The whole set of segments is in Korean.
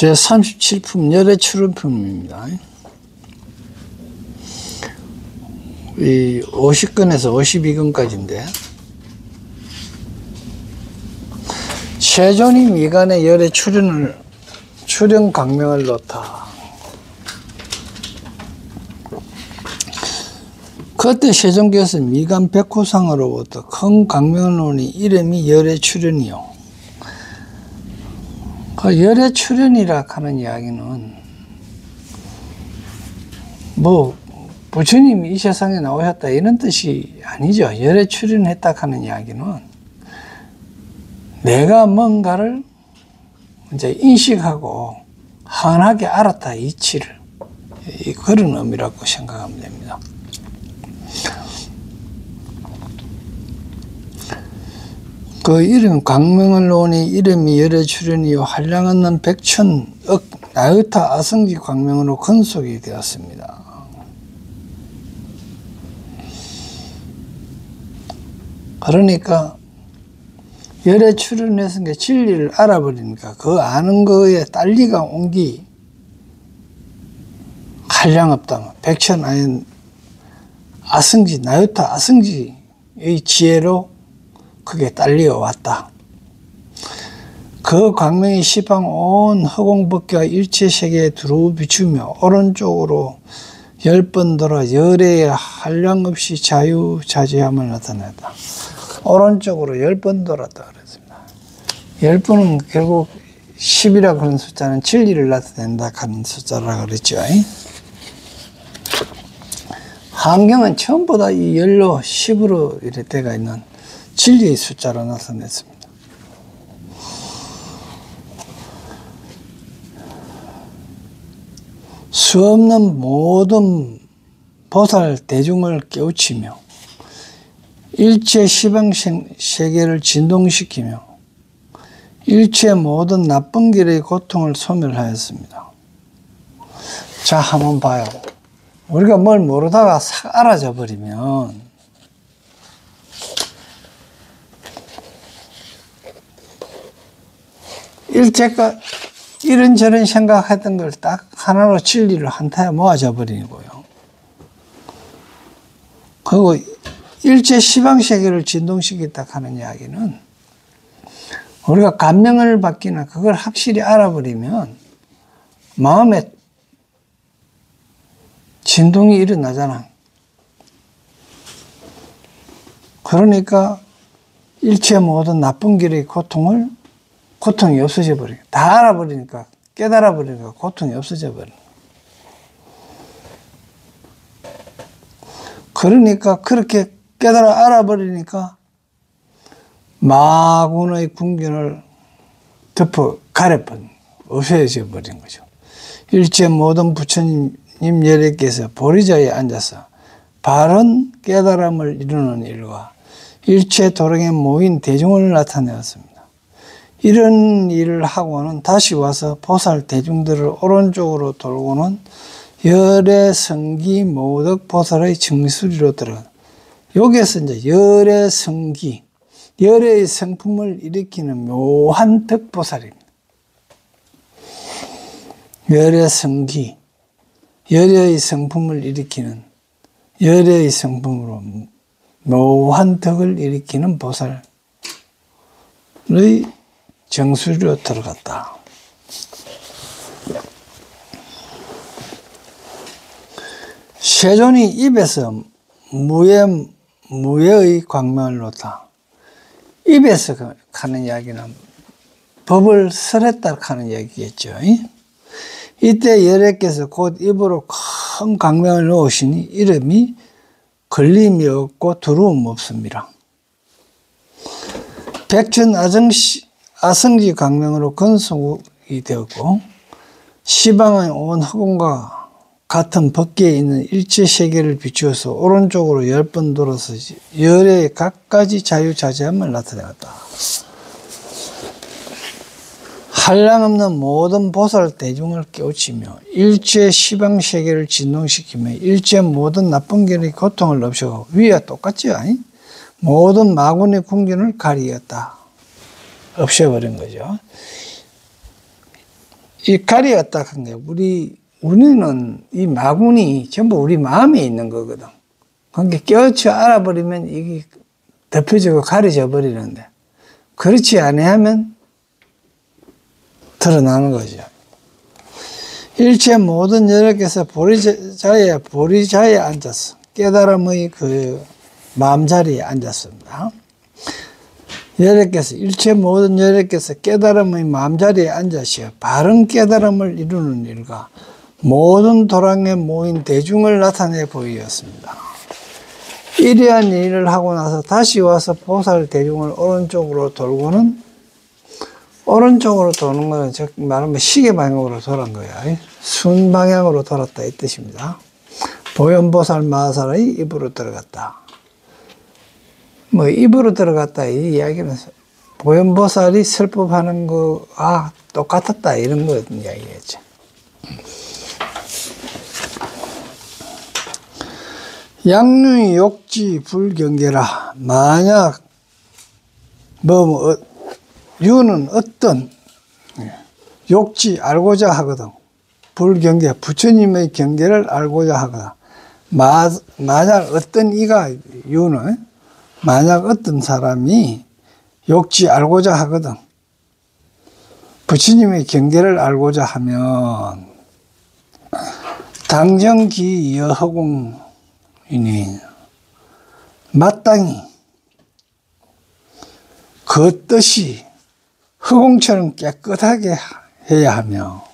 제37품 열애 출현품입니다. 이 50건에서 52건까지인데, 세존이 미간에 열애 출현 광명을 놓다. 그때 세종께서 미간 백호상으로부터 큰 광명을 놓으니 이름이 열애 출현이요. 그 열애 출현이라 하는 이야기는 뭐 부처님이 이 세상에 나오셨다 이런 뜻이 아니죠. 열애 출현했다 하는 이야기는 내가 뭔가를 이제 인식하고 환하게 알았다 이치를, 그런 의미라고 생각하면 됩니다. 그 이름 광명을 놓으니 이름이 열애 출현이요 한량 없는 백천억 나의타 아성지 광명으로 건속이 되었습니다. 그러니까 열애 출현해서 진리를 알아버리니까 그 아는 거에 딸리가 온 게 한량 없다. 백천 아닌 아성지 나의타 아성지의 지혜로 그게 딸려 왔다. 그 광명이 시방 온 허공법계와 일체세계에 두루 비추며 오른쪽으로 10번 돌아 열애에 한량없이 자유자재함을 나타냈다. 오른쪽으로 10번 돌았다 그랬습니다. 10번은 결국 10이라고 하는 숫자는 진리를 나타낸다 하는 숫자라고 그랬죠. 환경은 전부 다 이 열로 10으로 이렇게 되어 있는 진리의 숫자로 나타냈습니다. 수없는 모든 보살 대중을 깨우치며 일체 시방 세계를 진동시키며 일체 모든 나쁜 길의 고통을 소멸하였습니다. 자, 한번 봐요. 우리가 뭘 모르다가 싹 알아져 버리면 일제가 이런저런 생각했던 걸 딱 하나로 진리를 한타에 모아져 버리는 거예요. 그리고 일제 시방세계를 진동시켰다 하는 이야기는 우리가 감명을 받기나 그걸 확실히 알아버리면 마음에 진동이 일어나잖아. 그러니까 일체 모든 나쁜 길의 고통이 없어져 버려요. 다 알아버리니까, 깨달아 버리니까 고통이 없어져 버려요. 그러니까 그렇게 깨달아 알아버리니까 마군의 궁견을 가려버린, 없어져 버린 거죠. 일체 모든 부처님 열애께서 보리자에 앉아서 바른 깨달음을 이루는 일과 일체 도량에 모인 대중을 나타내었습니다. 이런 일을 하고는 다시 와서 보살 대중들을 오른쪽으로 돌고는 열애 성기 모덕 보살의 정수리로 들어가. 여기에서 이제 열애 성기, 열애의 성품을 일으키는 묘한 덕보살입니다. 열애 성기, 열애의 성품을 일으키는, 열애의 성품으로 묘한 덕을 일으키는 보살의 정수리로 들어갔다. 세존이 입에서 무예의 광명을 놓다. 입에서 하는 이야기는 법을 설했다 하는 얘기겠죠. 이때 열애께서 곧 입으로 큰 광명을 놓으시니 이름이 걸림이 없고 두려움 없습니다. 백천 아성지 광명으로 건속이 되었고 시방의 온 허공과 같은 법계에 있는 일체 세계를 비추어서 오른쪽으로 10번 돌아서 열애의 각가지 자유자재함을 나타내었다. 한량 없는 모든 보살 대중을 깨우치며 일체 시방 세계를 진동시키며 일체 모든 나쁜 길의 고통을 없애고 위와 똑같죠. 모든 마군의 궁전을 가리었다. 없애버린 거죠. 이 갈이 어떡한 거야? 우리는 이 마군이 전부 우리 마음에 있는 거거든. 그러니까 깨우쳐 알아버리면 이게 덮여지고 가려져 버리는데, 그렇지 아니하면 드러나는 거죠. 일체 모든 여력에서 보리자에 앉았어. 깨달음의 그 마음자리에 앉았습니다. 여력께서, 일체 모든 여력께서 깨달음의 마음자리에 앉으시어 바른 깨달음을 이루는 일과 모든 도량에 모인 대중을 나타내 보이었습니다. 이러한 일을 하고 나서 다시 와서 보살 대중을 오른쪽으로 돌고는, 오른쪽으로 도는 거는 즉 말하면 시계 방향으로 돌은 거야. 순 방향으로 돌았다 이 뜻입니다. 보현보살 마하살의 입으로 들어갔다. 뭐 입으로 들어갔다 이 이야기는 보현보살이 설법하는 거와 똑같았다 이런 거 이야기겠죠. 양륜이 욕지 불경계라. 만약 유는 어떤 욕지 알고자 하거든. 불경계 부처님의 경계를 알고자 하거든. 만약 어떤 유는 만약 어떤 사람이 욕지 알고자 하거든. 부처님의 경계를 알고자 하면 당정기 여허공이니 마땅히 그 뜻이 허공처럼 깨끗하게 해야 하며,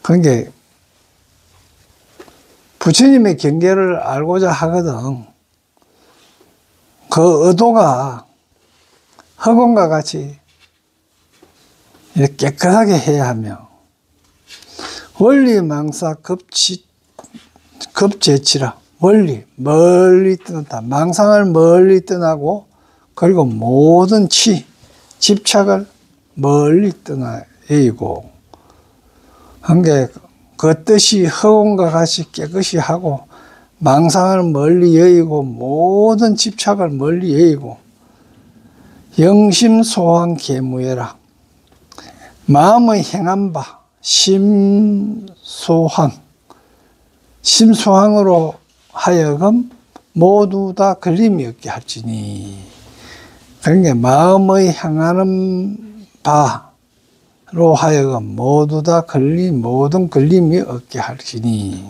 그러니까 부처님의 경계를 알고자 하거든. 그 의도가 허공과 같이 이렇게 깨끗하게 해야 하며, 원리망사 급제치라. 원리 멀리 떠난다. 망상을 멀리 떠나고, 그리고 모든 집착을 멀리 떠나이고, 그러니까 그 뜻이 허공과 같이 깨끗이 하고, 망상을 멀리 여의고, 모든 집착을 멀리 여의고, 영심소황 계무해라. 마음의 행한 바 심소황으로 하여금 모두 다 걸림이 없게 할지니. 그러니까 마음의 향하는 바로 하여금 모두 다 모든 걸림이 없게 할지니.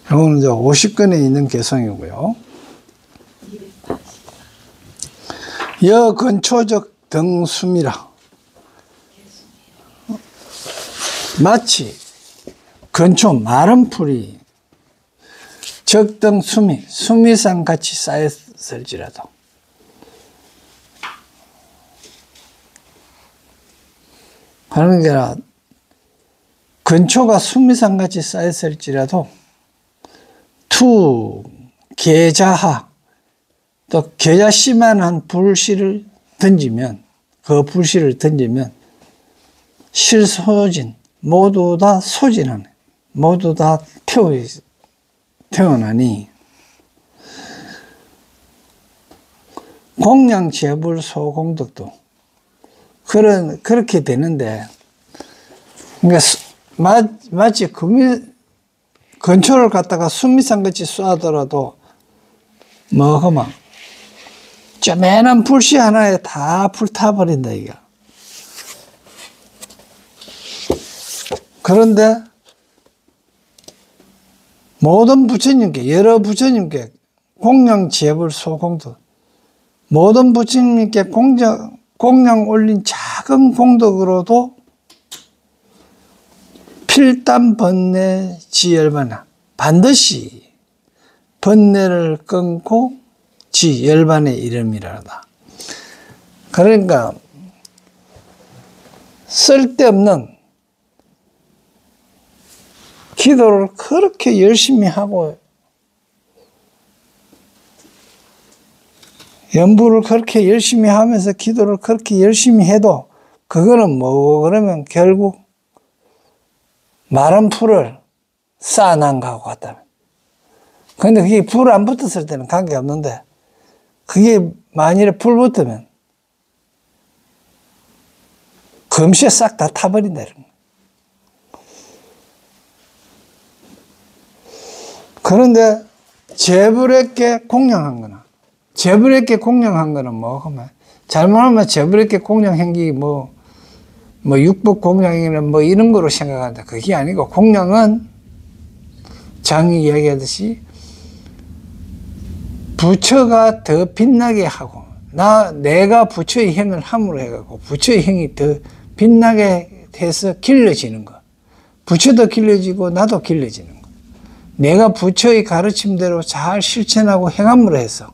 이거는 이제 50권에 있는 개성이고요. 여건초적 등숨이라. 마치 건초 마른 풀이 적등 수미상 같이 쌓였을지라도, 그러니까 건초가 수미상 같이 쌓였을지라도 계자하, 또 계자씨만한 불씨를 던지면, 그 불씨를 던지면 실소진, 모두 다 소진하네. 모두 다 태어나니, 공양재불 소공덕도 그렇게 되는데, 그러니까 마치 건초를 갖다가 수미상같이 쏴더라도 그만 쪼매난 불씨 하나에 다 불타버린다 이게. 그런데 모든 부처님께, 여러 부처님께 공양재불 소공덕, 모든 부처님께 공양 올린 작은 공덕으로도 필담 번뇌 지열반하, 반드시 번뇌를 끊고 지열반에 이름이라다. 그러니까 쓸데없는 기도를 그렇게 열심히 하고 연부를 그렇게 열심히 하면서 기도를 그렇게 열심히 해도 그거는 그러면 결국 마른 풀을 쌓아놓은 거하고 같다면. 근데 그게 불 안 붙었을 때는 관계없는데, 그게 만일에 불 붙으면 금시에 싹 다 타버린다. 이런 거. 그런데 재불에게 공양한 거나, 재불에게 공양한 거는 뭐, 잘못하면 재불에게 공양 행기 뭐 육법 공양이나 뭐 이런 거로 생각한다. 그게 아니고, 공양은 장이 이야기하듯이 부처가 더 빛나게 하고, 내가 부처의 행을 함으로 해갖고, 부처의 행이 더 빛나게 해서 길러지는 거. 부처도 길러지고, 나도 길러지는 거. 내가 부처의 가르침대로 잘 실천하고 행함으로 해서,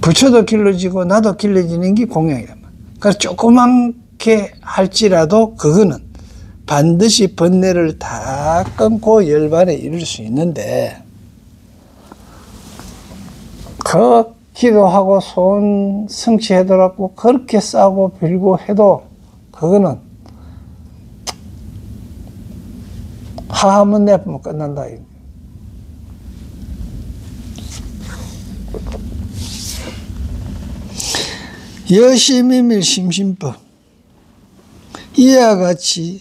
부처도 길러지고, 나도 길러지는 게 공양이란 말이야. 그래서 조그맣게 할지라도, 그거는 반드시 번뇌를 다 끊고 열반에 이룰 수 있는데, 그 기도하고 소원 성취해더라고 그렇게 싸고 빌고 해도 그거는 하하문 내보면 끝난다. 여심이밀 심심법, 이와 같이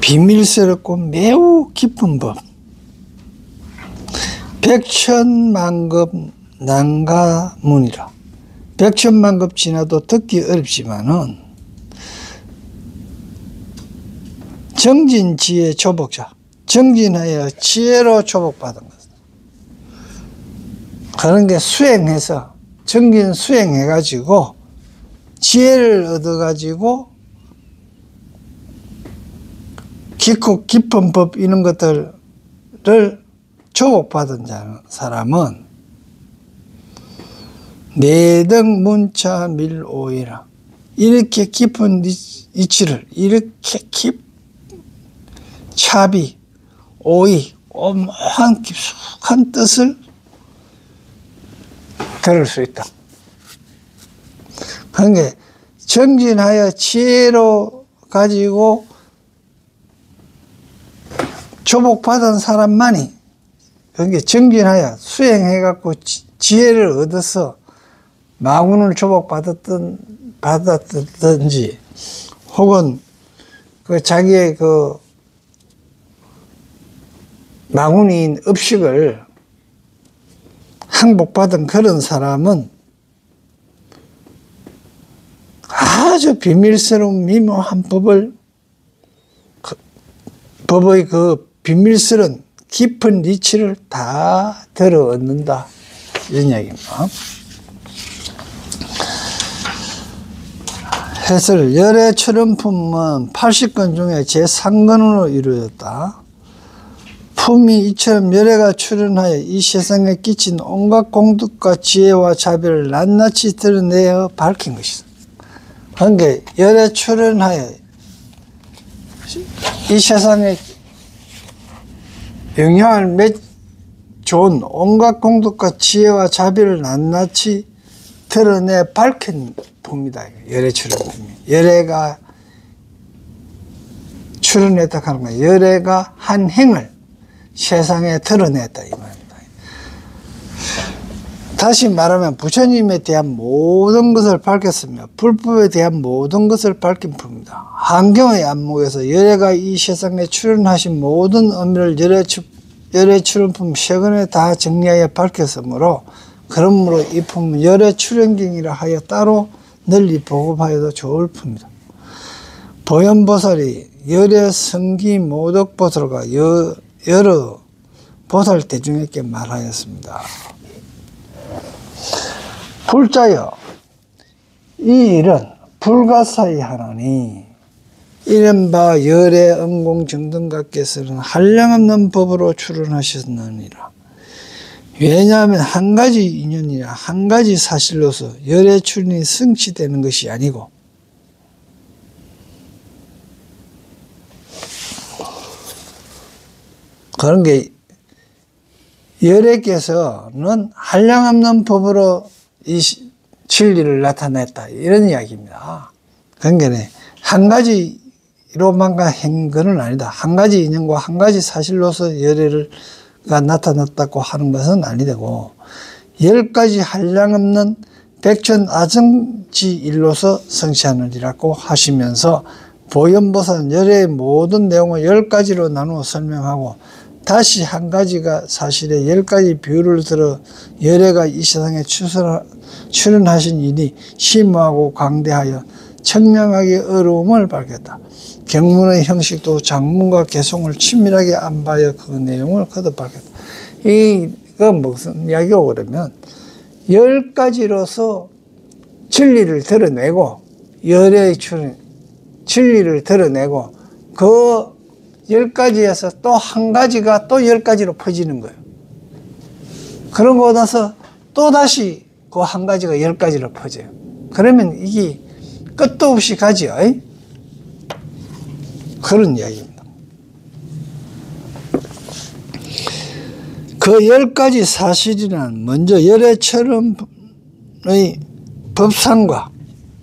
비밀스럽고 매우 깊은 법, 백천만급 난가문이라. 백천만급 지나도 듣기 어렵지만은 정진지혜 조복자, 정진하여 지혜로 조복받은 것. 그런 게 수행해서, 정진 수행해가지고 지혜를 얻어가지고 깊고 깊은 법 이런 것들을 조복받은 사람은 내등 문차 밀오이라, 이렇게 깊은 이치를, 이렇게 차비, 오이, 오묘한 깊숙한 뜻을 들을 수 있다. 그러니까 정진하여 지혜로 가지고 조복받은 사람만이, 그러니까 정진하여 수행해갖고 지혜를 얻어서 마군을 받았든지, 혹은 그 자기의 그 마군인 업식을 항복받은 그런 사람은 아주 비밀스러운 미묘한 법의 그 비밀스러운 깊은 이치를 다 들어 얻는다. 이런 이야기입니다. 해설, 열의 출현품은 80권 중에 제3권으로 이루어졌다. 품이 이처럼 열애가 출현하여 이 세상에 끼친 온갖 공덕과 지혜와 자비를 낱낱이 드러내어 밝힌 것이다. 그러니까 열애 출현하여 이 세상에 영향을 좋은 온갖 공덕과 지혜와 자비를 낱낱이 드러내 밝힌 품이다. 열애 출현품이. 열애가 출현했다 하는 거야. 열애가 한 행을 세상에 드러냈다 이 말입니다. 다시 말하면 부처님에 대한 모든 것을 밝혔으며 불법에 대한 모든 것을 밝힌 품입니다. 한경의 안목에서 열애가 이 세상에 출현하신 모든 의미를 열애 출현품 세 권에 다 정리하여 밝혔으므로, 그러므로 이 품은 열애 출현경이라 하여 따로 널리 보급하여도 좋을 품이다. 보현보살이 열애 성기 모덕보살과 여러 보살 대중에게 말하였습니다. 불자여, 이 일은 불가사의 하나니 이른바 열애 은공정등각께서는 한량없는 법으로 출현하셨느니라. 왜냐하면 한 가지 인연이나 한 가지 사실로서 열애 출현이 성취되는 것이 아니고, 그런 게 열애께서는 한량없는 법으로 이 진리를 나타냈다 이런 이야기입니다. 그러니까 한 가지로만 한 것은 아니다. 한 가지 인연과 한 가지 사실로서 열애가 나타났다고 하는 것은 아니되고, 10가지 한량없는 백천 아정지 일로서 성취하느니라고 하시면서 보현보살은 열의 모든 내용을 10가지로 나누어 설명하고 다시 한 가지가 사실에 10가지 비유를 들어 열애가 이 세상에 출현하신 일이 심오하고 광대하여 청명하기 어려움을 밝혔다. 경문의 형식도 장문과 개송을 친밀하게 안바하여 그 내용을 거듭 밝혔다. 이거 무슨 이야기고 그러면 10가지로서 진리를 드러내고 열애의 출현 진리를 드러내고 그 10가지에서 또 한 가지가 또 10가지로 퍼지는 거예요. 그러고 나서 또 다시 그 한 가지가 10가지로 퍼져요. 그러면 이게 끝도 없이 가죠. 그런 이야기입니다. 그 10가지 사실이란 먼저 열애처럼의 법상과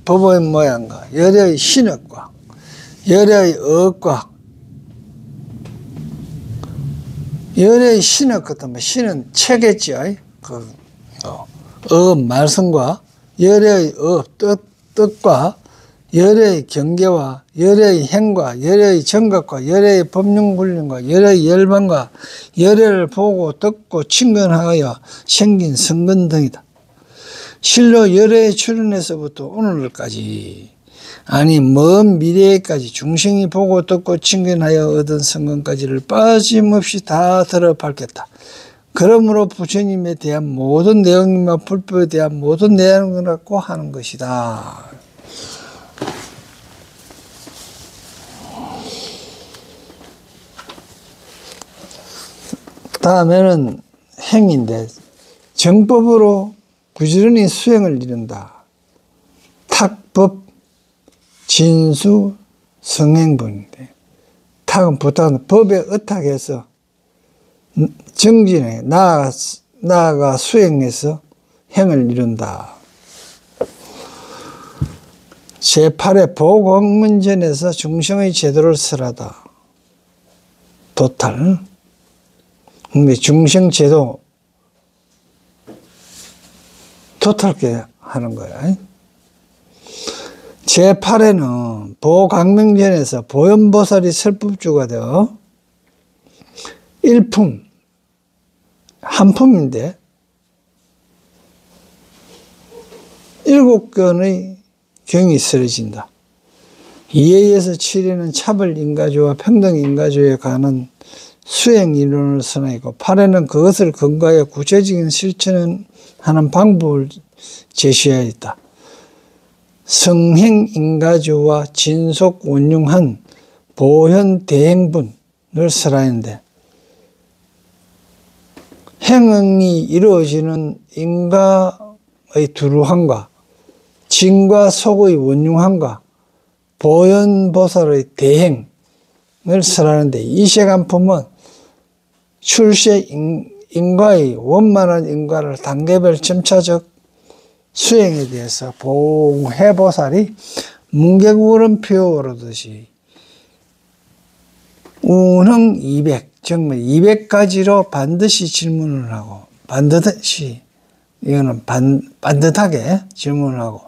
법의 모양과 열애의 신학과 열애의 어학과 열애의 신학 같은 신은 체겠죠. 말씀과 열애의 뜻과 열애의 경계와 열애의 행과 열애의 정각과 열애의 법륜훈련과 열애의 열반과 열애를 보고 듣고 친근하여 생긴 성근 등이다. 실로 열애의 출현에서부터 오늘까지 아니 먼 미래에까지 중생이 보고 듣고 친근하여 얻은 성근까지를 빠짐없이 다 들어 밝혔다. 그러므로 부처님에 대한 모든 내용과 불법에 대한 모든 내용을 갖고 하는 것이다. 다음에는 행인데 정법으로 부지런히 수행을 이룬다. 탁법, 진수, 성행본인데 탁은 부탁은 법에 의탁해서 정진해 나아가 수행해서 행을 이룬다. 제8회 보공문전에서 중생의 제도를 설하다. 도탈. 근데 중생 제도 도탈게 하는 거야. 제8회는 보강명전에서 보현보살이 설법주가 되어 일품, 한 품인데 7권의 경이 쓰여진다. 이에 의해서 7회는 차별인가주와 평등인가주에 관한 수행 이론을 선언하고 8회는 그것을 근거하여 구체적인 실천을 하는 방법을 제시하였다. 성행인가주와 진속원융한 보현대행분을 설하였는데 행응이 이루어지는 인가의 두루함과 진과 속의 원융함과 보현보살의 대행을 설하는데 이 시간품은 출세 인과의 원만한 인과를 단계별 점차적 수행에 대해서 봉해보살이 문계구름표 오르듯이 운흥 200, 정말 200가지로 반드시 질문을 하고 반드시 이거는 반듯하게 질문을 하고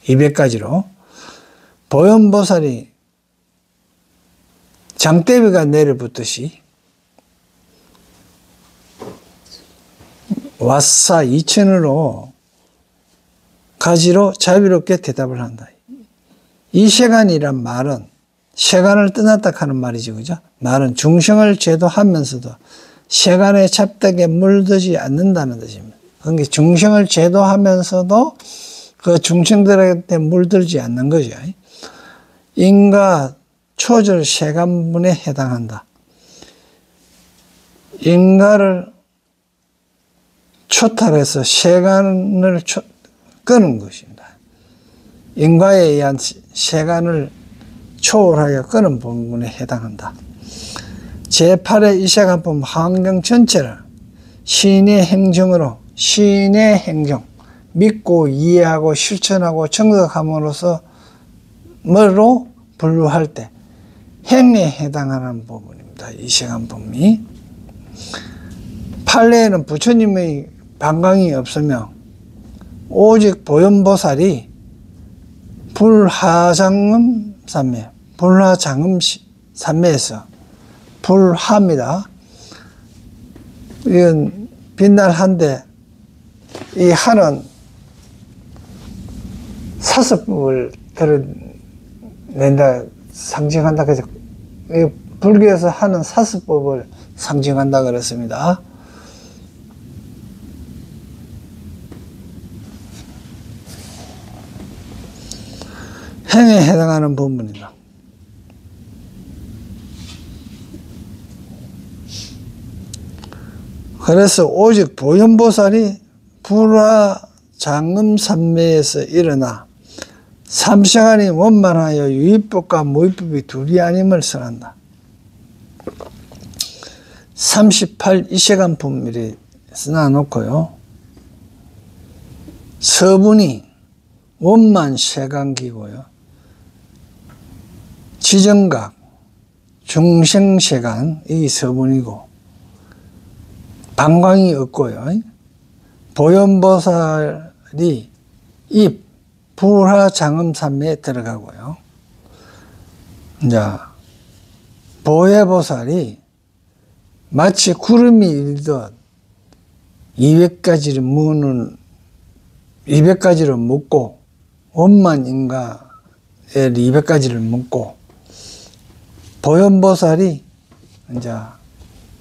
200가지로 보현보살이 장대비가 내려붙듯이 왓사 2000으로 가지로 자비롭게 대답을 한다. 이 세간이란 말은 세간을 떠났다 하는 말이죠. 그죠? 말은 중생을 제도하면서도 세간에 잡닥에 물들지 않는다는 뜻입니다. 그러니까 중생을 제도하면서도 그 중생들한테 물들지 않는 거죠. 인가 초절 세간분에 해당한다. 인가를 초탈해서 세간을 끄는 것입니다. 인과에 의한 세간을 초월하여 끄는 부분에 해당한다. 제8의 이세간품 환경 전체를 신의 행정으로 신의 행정, 믿고 이해하고 실천하고 정덕함으로써 뭐로 분류할 때 행에 해당하는 부분입니다. 이세간품이. 판례에는 부처님의 반강이 없으며 오직 보현보살이 불하장음 삼매, 불하장음 삼매에서 불하입니다. 이건 빛날 한데 이 하는 사스법을 드러낸다, 상징한다. 그래서 불교에서 하는 사스법을 상징한다 그랬습니다. 행에 해당하는 본문이다. 그래서 오직 보현보살이 불화장음삼매에서 일어나 삼시간이 원만하여 유의법과 무의법이 둘이 아님을 선한다. 38 이시간 품밀이 써놔놓고요. 서분이 원만 세간기고요. 지정각, 중생세간 이 서분이고 방광이 없고요. 보현보살이 이 불화장음삼매에 들어가고요. 이제 보혜보살이 마치 구름이 일듯 200가지를 무는 200가지를 묻고 원만인가에 200가지를 묻고 보현보살이 이제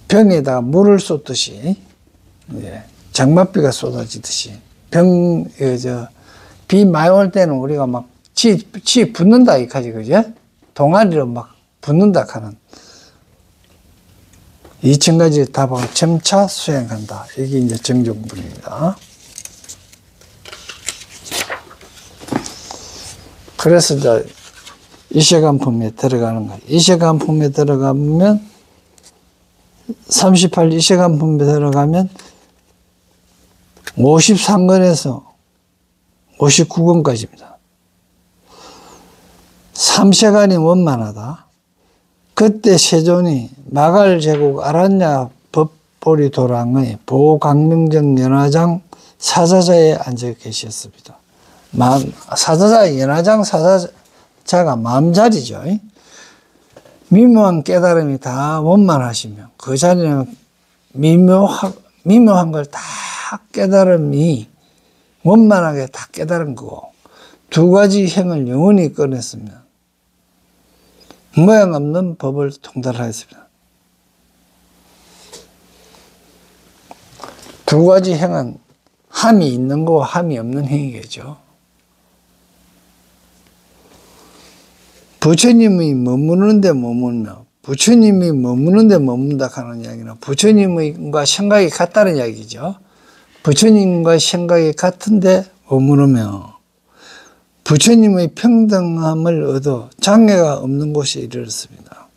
병에다가 물을 쏟듯이 장맛비가 쏟아지듯이 비 많이 올 때는 우리가 막 치 붓는다 이까지 그죠? 동아리로 막 붓는다 하는 2층까지 다방을 점차 수행한다. 이게 이제 정종분입니다. 그래서 이제 이시간품에 들어가는 거예요. 이시간품에 들어가면 38 이시간품에 들어가면 53권에서 59권까지입니다. 3세간이 원만하다. 그때 세존이 마갈 제국 아란야 법보리 도랑의 보강명정 연화장 사자자에 앉아 계셨습니다. 사자자 연화장 사자자가 마음자리죠. 미묘한 깨달음이 다 원만하시며 그 자리는 미묘한 걸 다 깨달음이 원만하게 다 깨달은 거고 두 가지 행을 영원히 꺼냈으면 모양 없는 법을 통달하였습니다. 두 가지 행은 함이 있는 거와 함이 없는 행위겠죠. 부처님이 머무는데 머물며 부처님이 머무는데 머문다 하는 이야기는 부처님과 생각이 같다는 이야기죠. 부처님과 생각이 같은데 머무르며 부처님의 평등함을 얻어 장애가 없는 곳에 이르렀습니다.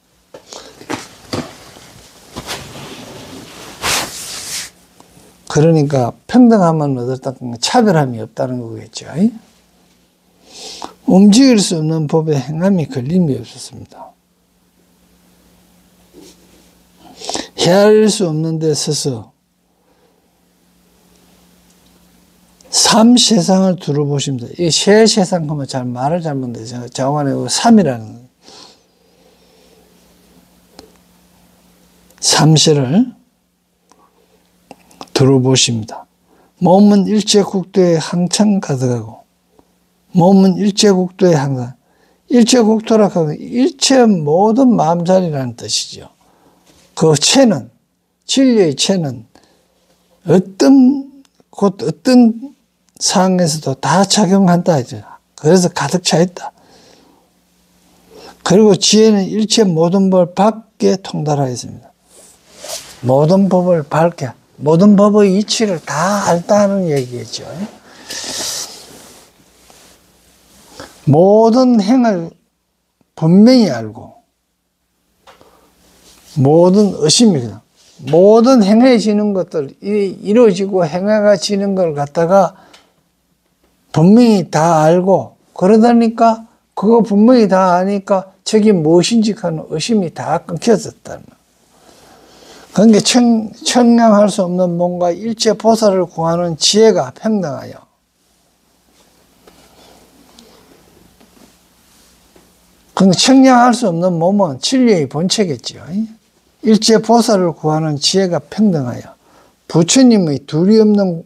그러니까 평등함을 얻었다는 건 차별함이 없다는 거겠죠. 움직일 수 없는 법에 행함이 걸림이 없었습니다. 헤아릴 수 없는 데 서서 삼세상을 두루 보십니다. 이 세 세상 하면 잘 말을 잘못해서 자관에 삼이라는 거예요. 삼세를 두루 보십니다. 몸은 일체국토에 항상 가득하고 몸은 일체국토에 항상 일체국토라 하면 일체 모든 마음자리라는 뜻이죠. 그 체는 진리의 체는 어떤 상황에서도 다 작용한다. 그래서 가득 차 있다. 그리고 지혜는 일체 모든 법을 밝게 통달하였습니다. 모든 법을 밝게, 모든 법의 이치를 다 알다는 얘기겠죠. 모든 행을 분명히 알고, 모든 의심이다. 모든 행해지는 것들, 이루어지고 행해가지는 걸 갖다가 분명히 다 알고, 그러다니까 그거 분명히 다 아니까 저게 무엇인지 하는 의심이 다 끊겨졌다는 거예요. 그러니까 청량할 수 없는 뭔가 일체 보살을 구하는 지혜가 평등하여 그 청량할 수 없는 몸은 진리의 본체겠죠. 일체 보살을 구하는 지혜가 평등하여 부처님의 둘이 없는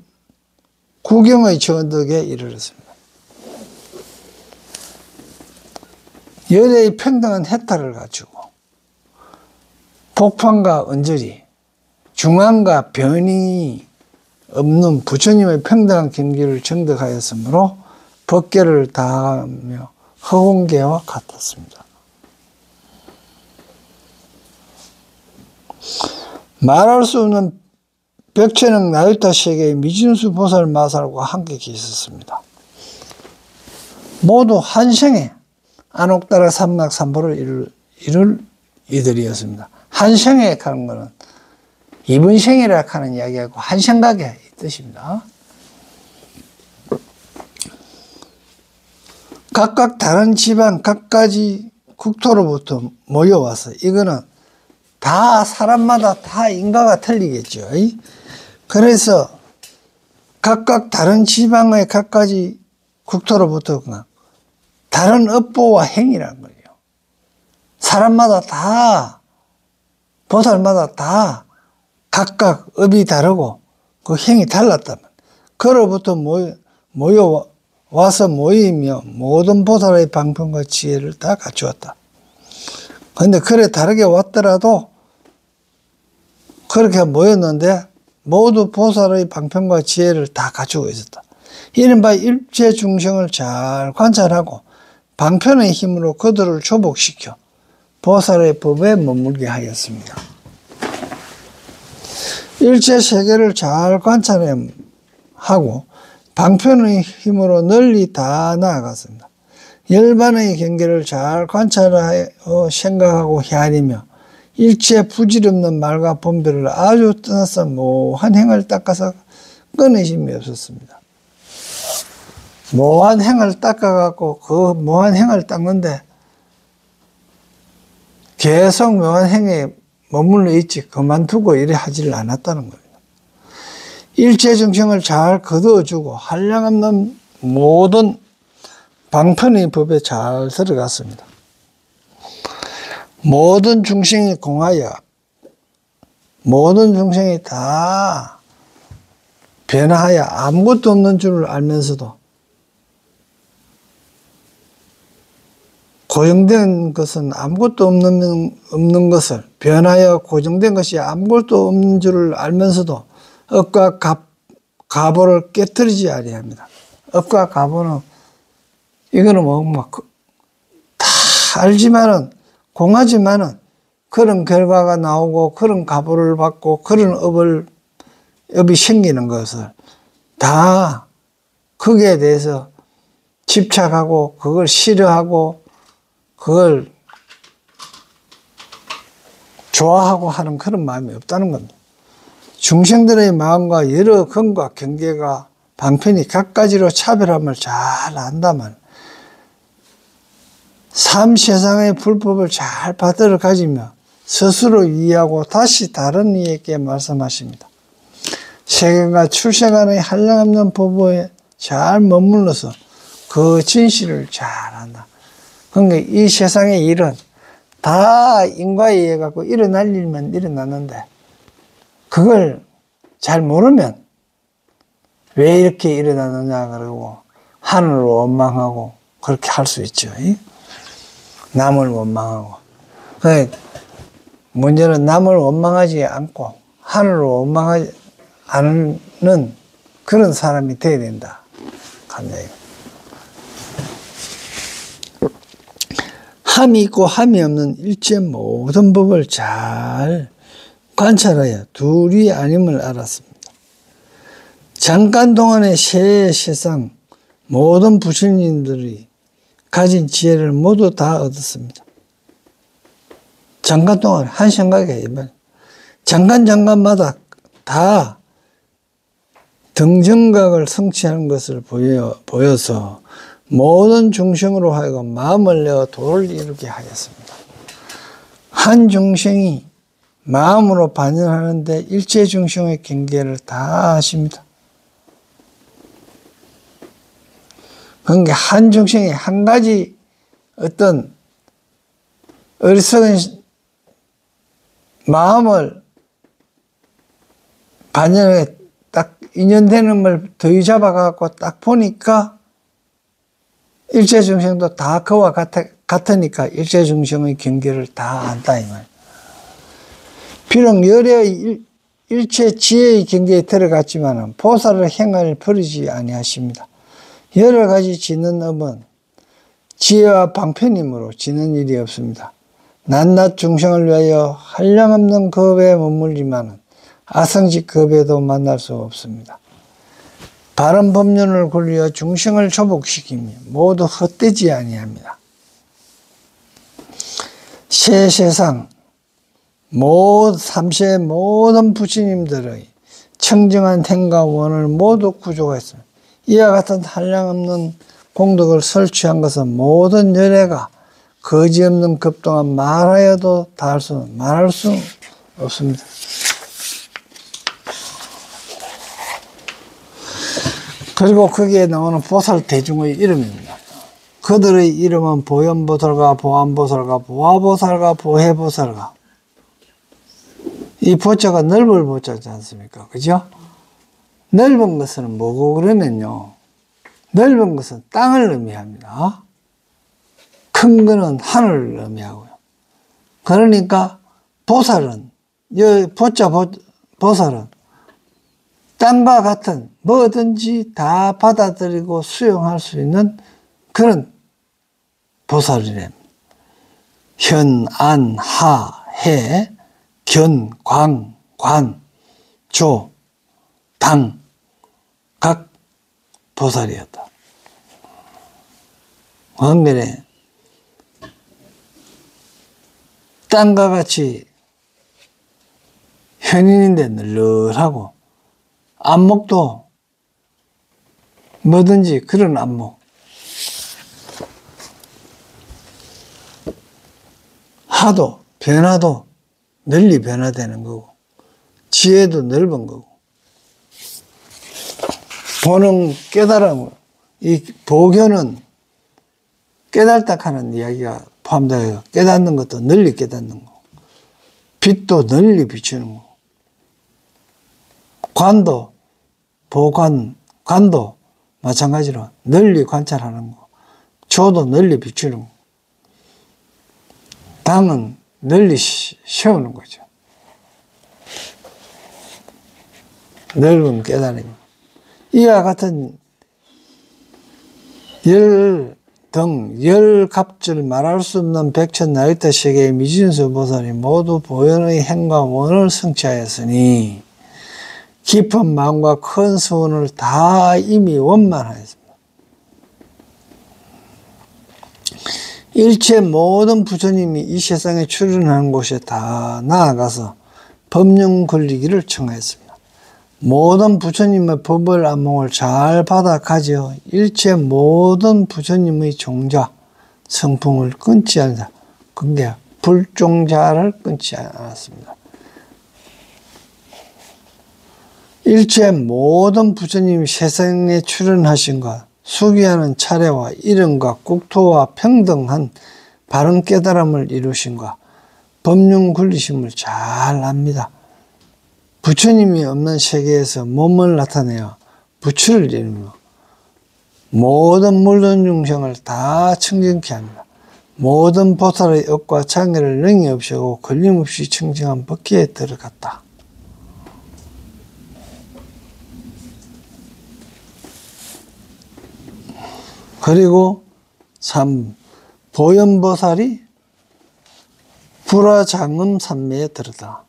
구경의 저덕에 이르렀습니다. 열애의 평등한 해탈을 갖추고 복판과 언저리, 중앙과 변이 없는 부처님의 평등한 경기를 정득하였으므로 법계를 다하며 허공계와 같았습니다. 말할 수 없는 백천억 나유타 세계의 미진수 보살 마살과 함께 계셨습니다. 모두 한 생에 안옥다락 삼락 삼보를 이룰 이들이었습니다. 한 생에 하는 것은 이번 생이라 하는 이야기하고 한 생각의 뜻입니다. 각각 다른 지방 각가지 국토로부터 모여와서 이거는 다 사람마다 다 인가가 틀리겠죠. 그래서 각각 다른 지방의 각가지 국토로부터 다른 업보와 행위라는 거예요. 사람마다 다 보살마다 다 각각 업이 다르고 그 행이 달랐다면 그로부터 모여와서 모이며 모든 보살의 방편과 지혜를 다 갖추었다. 그런데 그래 다르게 왔더라도 그렇게 모였는데 모두 보살의 방편과 지혜를 다 갖추고 있었다. 이른바 일체 중생을 잘 관찰하고 방편의 힘으로 그들을 조복시켜 보살의 법에 머물게 하였습니다. 일체 세계를 잘 관찰하고 방편의 힘으로 널리 다 나아갔습니다. 열반의 경계를 잘 관찰하여 생각하고 헤아리며 일체 부질없는 말과 분별을 아주 떠나서 모한 행을 닦아서 끊어짐이 없었습니다. 모한 행을 닦아갖고 그 모한 행을 닦는데 계속 모한 행에 머물러 있지 그만두고 이래 하지를 않았다는 겁니다. 일체 중생을 잘 거두어주고 한량없는 모든 방편의 법에 잘 들어갔습니다. 모든 중생이 공하여 모든 중생이 다 변화하여 아무것도 없는 줄을 알면서도 고정된 것은 아무것도 없는 것을 변하여 고정된 것이 아무것도 없는 줄을 알면서도 업과 가보를 깨뜨리지 아니합니다. 업과 가보는 이거는 다 알지만은 공하지만은 그런 결과가 나오고 그런 가보를 받고 그런 업이 생기는 것을 다 거기에 대해서 집착하고 그걸 싫어하고 그걸 좋아하고 하는 그런 마음이 없다는 겁니다. 중생들의 마음과 여러 근과 경계가 방편이 각가지로 차별함을 잘 안다면 삶 세상의 불법을 잘 받들어 가지며 스스로 이해하고 다시 다른 이에게 말씀하십니다. 세계가 출세간의 한량없는 법에 잘 머물러서 그 진실을 잘 안다. 그러니까 이 세상의 일은 다 인과에 의해 갖고 일어날 일만 일어났는데 그걸 잘 모르면 왜 이렇게 일어나느냐 그러고 하늘을 원망하고 그렇게 할 수 있죠. 남을 원망하고. 문제는 남을 원망하지 않고 하늘을 원망하지 않는 그런 사람이 되어야 된다. 함이 있고 함이 없는 일체 모든 법을 잘 관찰하여 둘이 아님을 알았습니다. 잠깐 동안의 세상 모든 부처님들이 가진 지혜를 모두 다 얻었습니다. 잠깐 동안 한 생각에 잠깐마다 다 등정각을 성취하는 것을 보여서 모든 중생으로 하여금 마음을 내어 도를 이루게 하였습니다. 한 중생이 마음으로 반영하는데 일체 중생의 경계를 다 하십니다. 그러니까 한 중생이 한 가지 어떤 어리석은 마음을 반연에 딱 인연되는 걸 더위 잡아갖고 딱 보니까 일체중생도 다 그와 같으니까 일체중생의 경계를 다 안다 이 말. 비록 열의 일체 지혜의 경계에 들어갔지만 보살의 행을 버리지 아니하십니다. 여러 가지 지는 업은 지혜와 방편이므로 지는 일이 없습니다. 낱낱 중생을 위하여 한량없는 겁에 머물지만 아성직 겁에도 만날 수 없습니다. 바른 법륜을 굴려 중생을 조복시키며 모두 헛되지 아니합니다. 세세상 삼세의 모든 부처님들의 청정한 행과 원을 모두 구조가 있습니다. 이와 같은 한량없는 공덕을 설치한 것은 모든 열애가 거지없는 급 동안 말하여도 말할 수 없습니다. 그리고 거기에 나오는 보살 대중의 이름입니다. 그들의 이름은 보현보살과 보안보살과 보화보살과 보혜보살과, 이 보자가 넓을 보자지 않습니까? 그죠? 넓은 것은 뭐고 그러면요, 넓은 것은 땅을 의미합니다. 큰 거는 하늘을 의미하고요. 그러니까 보살은, 보살은 땅과 같은 뭐든지 다 받아들이고 수용할 수 있는 그런 보살이래. 현, 안, 하, 해, 견, 광, 관, 조, 당, 각 보살이었다. 원면에 땅과 같이 현인인데 널널하고, 안목도 뭐든지 그런 안목, 하도 변화도 널리 변화되는 거고, 지혜도 넓은 거고, 보는 깨달음, 이 보견은 깨달다 하는 이야기가 포함되어 깨닫는 것도 널리 깨닫는 거고, 빛도 널리 비추는 거고, 관도 마찬가지로 널리 관찰하는 거, 조도 널리 비추는 거, 당은 널리 세우는 거죠. 넓은 깨달음. 이와 같은 열갑절 말할 수 없는 백천나리타 세계의 미진수 보살이 모두 보현의 행과 원을 성취하였으니 깊은 마음과 큰 소원을 다 이미 원만하였습니다. 일체 모든 부처님이 이 세상에 출연하는 곳에 다 나아가서 법륜 걸리기를 청하였습니다. 모든 부처님의 법을 안목을 잘 받아 가지어 일체 모든 부처님의 종자, 성품을 끊지 않는다. 그게 불종자를 끊지 않았습니다. 일체 모든 부처님이 세상에 출연하신과 수기하는 차례와 이름과 국토와 평등한 바른 깨달음을 이루신과 법륜 굴리심을 잘 압니다. 부처님이 없는 세계에서 몸을 나타내어 부처를 이루며 모든 물론 중생을 다 청정케 합니다. 모든 보살의 업과 장애를 능히 없애고 걸림없이 청정한 법계에 들어갔다. 그리고 3. 보현보살이 불화장음 산매에 들었다.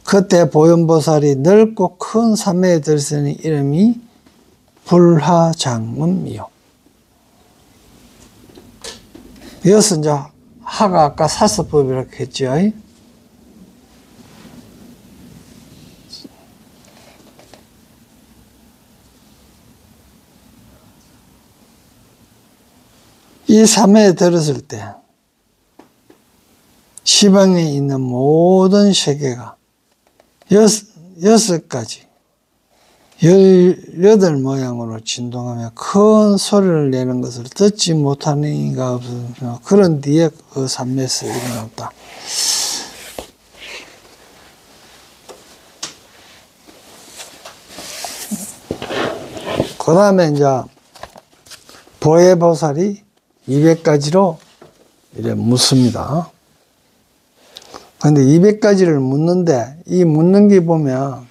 그때 보현보살이 넓고 큰 산매에 들었으니 이름이 불화장음이요. 이것은 이제 하가 아까 사서법이라고 했죠. 이 산매에 들었을 때 시방에 있는 모든 세계가 여섯 가지 18 모양으로 진동하며 큰 소리를 내는 것을 듣지 못하는 이가 없으며 그런 뒤에 그 산매에서 일어났다. 그 다음에 이제 보혜보살이 200가지로 이래 묻습니다. 근데 200가지를 묻는데 이 묻는 게 보면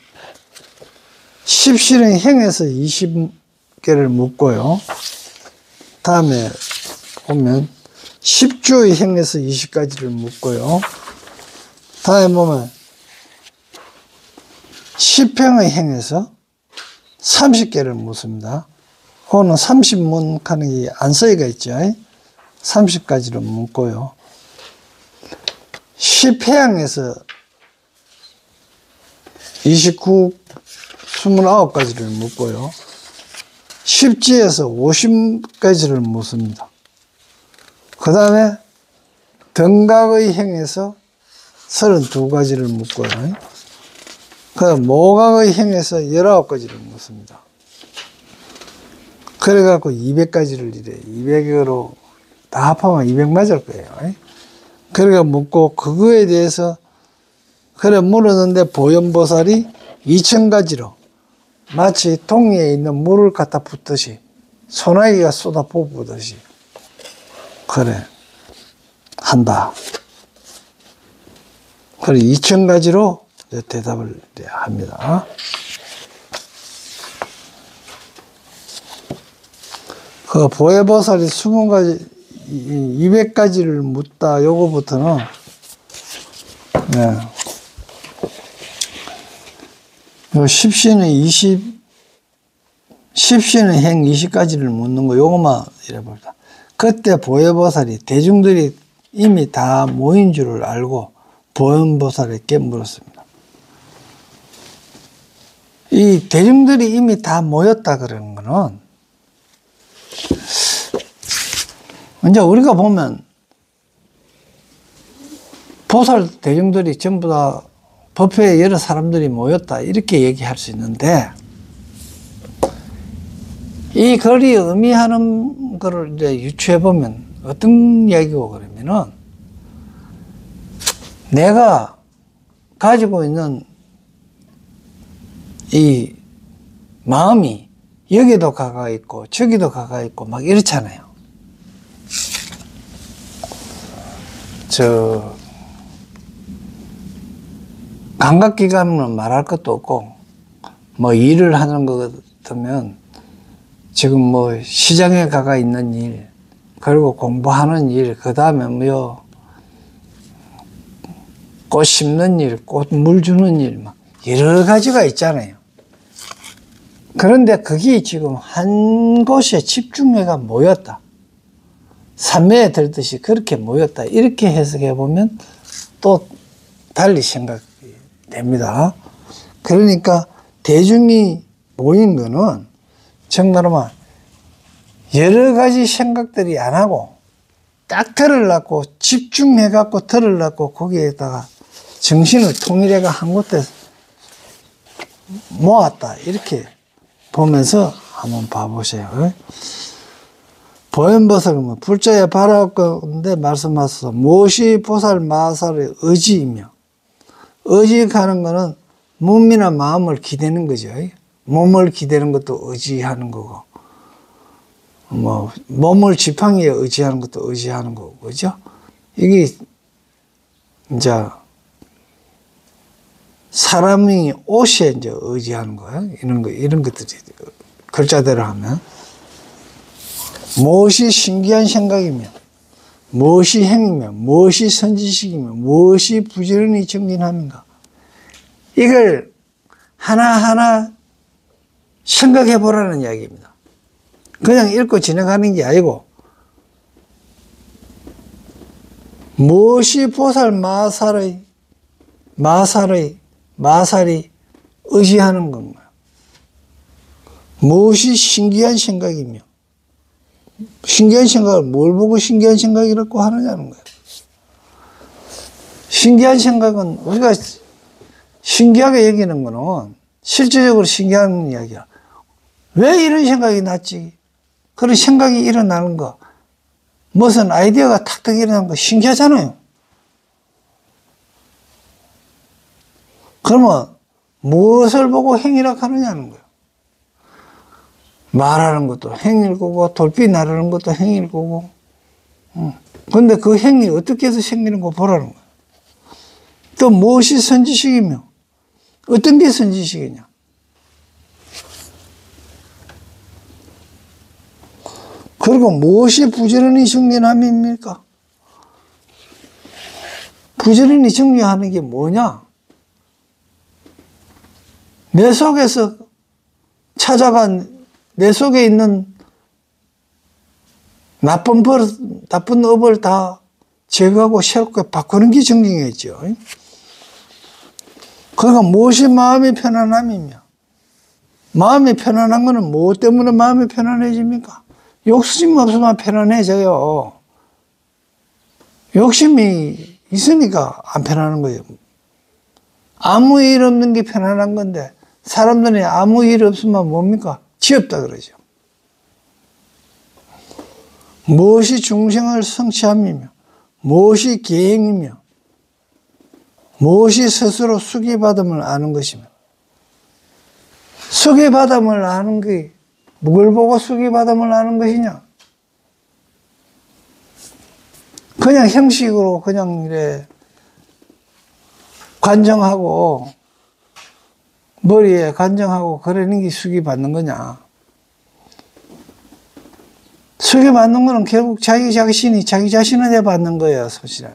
십실은 행에서 20개를 묻고요. 다음에 보면 십주의 행에서 20가지를 묻고요. 다음에 보면 십행의 행에서 30개를 묻습니다. 그거는 30문 하는 게 안 써이가 있죠. 30가지를 묻고요. 십해양에서 29가지를 묻고요. 십지에서 50가지를 묻습니다. 그 다음에 등각의 행에서 32가지를 묻고요. 그 다음 모각의 행에서 19가지를 묻습니다. 그래갖고 200가지를 이래 200으로 다 합하면 200 맞을 거예요. 그래가 묻고 그거에 대해서 그래 물었는데 보현보살이 2000가지로 마치 동해에 있는 물을 갖다 붓듯이 소나기가 쏟아 붓듯이 그래 한다. 그래 2000가지로 대답을 합니다. 그 보혜보살이 20가지 200가지를 묻다 요거부터는 요 십신의 행 20가지를 묻는 거 요거만 이래 봅니다. 그때 보혜보살이 대중들이 이미 다 모인 줄을 알고 보현보살에게 물었습니다. 이 대중들이 이미 다 모였다 그러는 거는 이제 우리가 보면 보살 대중들이 전부 다 법회에 여러 사람들이 모였다 이렇게 얘기할 수 있는데 이 글이 의미하는 거를 이제 유추해 보면 어떤 이야기고 그러면은 내가 가지고 있는 이 마음이 여기도 가까이 있고 저기도 가까이 있고 막 이렇잖아요. 감각기관은 말할 것도 없고 뭐 일을 하는 것 같으면 지금 뭐 시장에 가가 있는 일 그리고 공부하는 일 그 다음에 뭐 꽃 심는 일, 꽃 물 주는 일 막 여러 가지가 있잖아요. 그런데 그게 지금 한 곳에 집중해가 모였다. 삼매에 들듯이 그렇게 모였다. 이렇게 해석해 보면 또 달리 생각이 됩니다. 그러니까 대중이 모인 거는 정말로 여러 가지 생각들이 안 하고 딱 틀을 놨고 집중해 갖고 틀을 놨고 거기에다가 정신을 통일해가 한 곳에 모았다. 이렇게 보면서 한번 봐보세요. 보현보살은 불자에 바라건대 말씀하셔서 무엇이 보살 마살의 의지이며 의지하는 거는 몸이나 마음을 기대는 거죠. 몸을 기대는 것도 의지하는 거고 뭐 몸을 지팡이에 의지하는 것도 의지하는 거고 그죠? 이게 이제 사람이 옷에 이제 의지하는 거예요. 이런 것들이 글자대로 하면 무엇이 신기한 생각이며 무엇이 행이며 무엇이 선지식이며 무엇이 부지런히 정진함인가 이걸 하나하나 생각해 보라는 이야기입니다. 그냥 읽고 지나가는 게 아니고 무엇이 보살 마살이 의지하는 건가? 무엇이 신기한 생각이며 신기한 생각을 뭘 보고 신기한 생각이라고 하느냐는 거예요. 신기한 생각은 우리가 신기하게 여기는 거는 실질적으로 신기한 이야기야. 왜 이런 생각이 났지? 그런 생각이 일어나는 거, 무슨 아이디어가 탁탁 일어나는 거 신기하잖아요. 그러면 무엇을 보고 행위라 하느냐는 거예요. 말하는 것도 행위일 거고, 돌비 나르는 것도 행위일 거고. 근데 그 행위 어떻게 해서 생기는 거 보라는 거예요. 또 무엇이 선지식이며 어떤 게 선지식이냐. 그리고 무엇이 부지런히 정진함입니까? 부지런히 정진하는 게 뭐냐? 내 속에서 찾아간, 내 속에 있는 나쁜 업을 다 제거하고 새롭게 바꾸는 게 정진이겠죠. 그러니까 무엇이 마음이 편안함이며, 마음이 편안한 것은 무엇 때문에 마음이 편안해집니까? 욕심 없으면 편안해져요. 욕심이 있으니까 안 편안한 거예요. 아무 일 없는 게 편안한 건데, 사람들이 아무 일 없으면 뭡니까? 지없다 그러죠. 무엇이 중생을 성취함이며, 무엇이 계행이며, 무엇이 스스로 수기받음을 아는 것이며, 수기받음을 아는 게 뭘 보고 수기받음을 아는 것이냐? 그냥 형식으로 그냥 이래 관정하고 머리에 관정하고 그러는 게 수기받는 거냐? 수기받는 거는 결국 자기 자신이 자기 자신한테 받는 거예요, 사실은.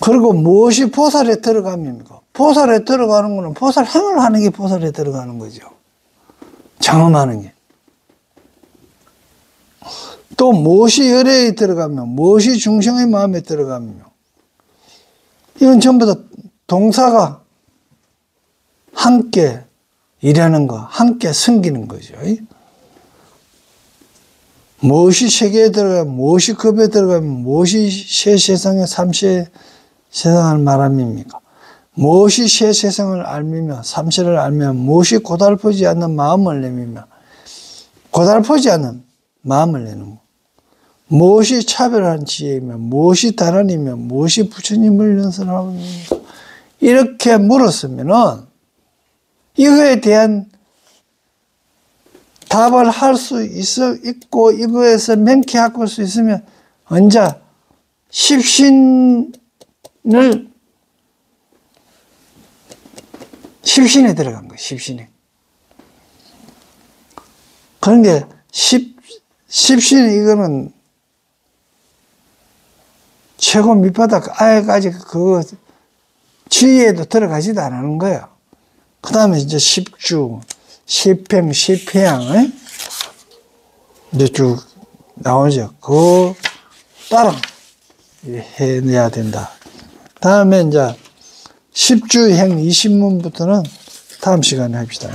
그리고 무엇이 보살에 들어갑니까? 보살에 들어가는 거는 보살행을 하는 게 보살에 들어가는 거죠. 장엄하는 게. 또 무엇이 열애에 들어가며, 무엇이 중생의 마음에 들어가며, 이건 전부 다 동사가 함께 일하는 거, 함께 섬기는 거죠. 무엇이 세계에 들어가며, 무엇이 급에 들어가며, 무엇이 새 세상의 삼세 세상을 말함입니까? 무엇이 새 세상을 알미며, 삼세를 알며, 무엇이 고달프지 않는 마음을 내미며, 고달프지 않는 마음을 내는 거. 무엇이 차별한 지혜이며, 무엇이 다란이며, 무엇이 부처님을 연설함입니까? 이렇게 물었으면은, 이거에 대한 답을 할 수 있고, 이거에서 맹쾌할 수 있으면, 언제 십신에 들어간 거예요, 십신에. 그런 게, 십신, 이거는 최고 밑바닥 아예까지 그거 지혜에도 들어가지도 않는 거예요. 그 다음에 이제 십주, 십행, 십회양, 이제 쭉 나오죠. 그거 따라 해내야 된다. 다음에 이제 십주행 20문부터는 다음 시간에 합시다.